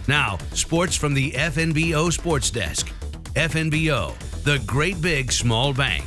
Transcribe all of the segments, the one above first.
Now, sports from the FNBO Sports Desk. FNBO, the great big small bank.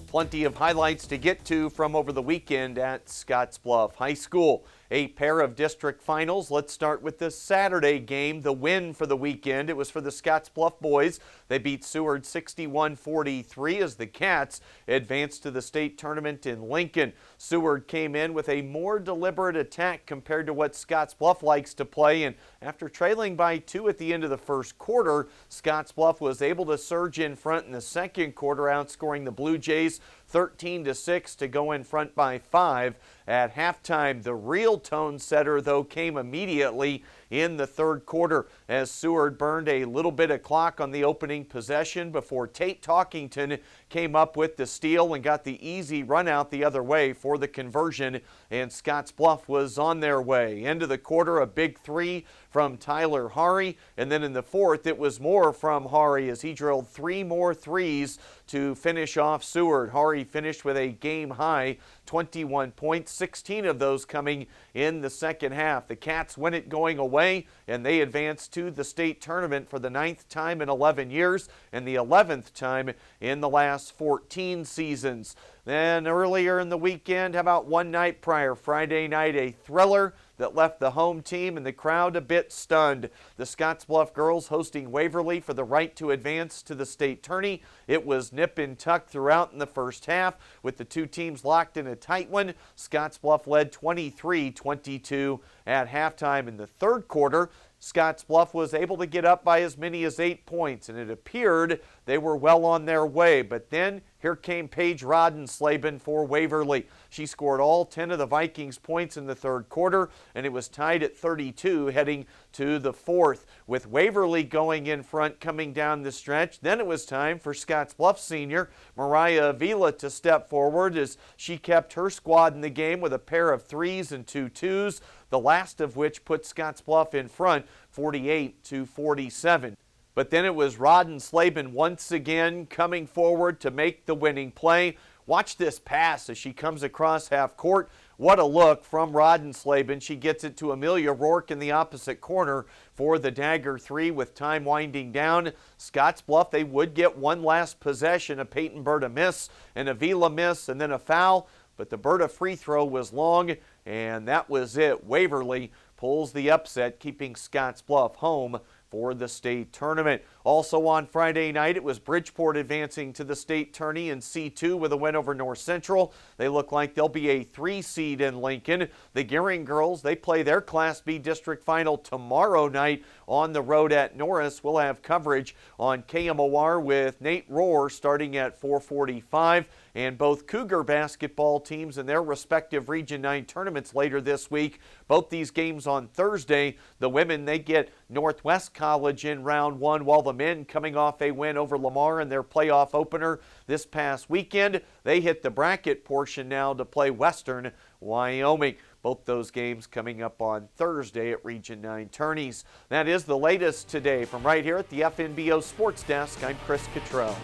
Plenty of highlights to get to from over the weekend at Scottsbluff High School. A pair of district finals. Let's start with this Saturday game, the win for the weekend. It was for the Scottsbluff boys. They beat Seward 61-43 as the Cats advanced to the state tournament in Lincoln. Seward came in with a more deliberate attack compared to what Scottsbluff likes to play, and after trailing by 2 at the end of the first quarter, Scottsbluff was able to surge in front in the second quarter, outscoring the Blue Jays 13-6 to go in front by 5 at halftime. The real tone setter, though, came immediately in the third quarter as Seward burned a little bit of clock on the opening possession before Tate Talkington came up with the steal and got the easy run out the other way for the conversion, and Scottsbluff was on their way. End of the quarter, a big three from Tyler Hari, and then in the fourth it was more from Hari as he drilled 3 more threes to finish off Seward. Hari finished with a game-high 21 points, 16 of those coming in the second half. The Cats win it going away, and they advance to the state tournament for the 9th time in 11 years and the 11th time in the last 14 seasons. Then earlier in the weekend, how about one night prior, Friday night, a thriller that left the home team and the crowd a bit stunned. The Scottsbluff girls hosting Waverly for the right to advance to the state tourney. It was nip and tuck throughout in the first half with the two teams locked in a tight one. Scottsbluff led 23-22 at halftime. In the third quarter, Scottsbluff was able to get up by as many as 8 points, and it appeared they were well on their way. But then here came Paige Rodenslaben for Waverly. She scored all 10 of the Vikings' points in the third quarter, and it was tied at 32 heading to the fourth. With Waverly going in front coming down the stretch, then it was time for Scottsbluff senior Mariah Avila to step forward as she kept her squad in the game with a pair of 3s and 2 2s, the last of which put Scottsbluff in front 48-47. But then it was Rodenslaben once again coming forward to make the winning play. Watch this pass as she comes across half court. What a look from Rodenslaben. She gets it to Amelia Rourke in the opposite corner for the dagger 3 with time winding down. Scottsbluff, they would get one last possession. A Peyton Berta miss, an Avila miss, and then a foul. But the Berta free throw was long, and that was it. Waverly pulls the upset, keeping Scottsbluff home for the state tournament. Also on Friday night, it was Bridgeport advancing to the state tourney in C2 with a win over North Central. They look like they'll be a 3 seed in Lincoln. The Gearing girls, they play their Class B district final tomorrow night on the road at Norris. We'll have coverage on KMOR with Nate Rohr starting at 4:45. And both Cougar basketball teams in their respective Region 9 tournaments later this week. Both these games on Thursday. The women, they get Northwest College in round 1, while the men, coming off a win over Lamar in their playoff opener this past weekend, they hit the bracket portion now to play Western Wyoming. Both those games coming up on Thursday at Region 9 tourneys. That is the latest today from right here at the FNBO Sports Desk. I'm Chris Cottrell.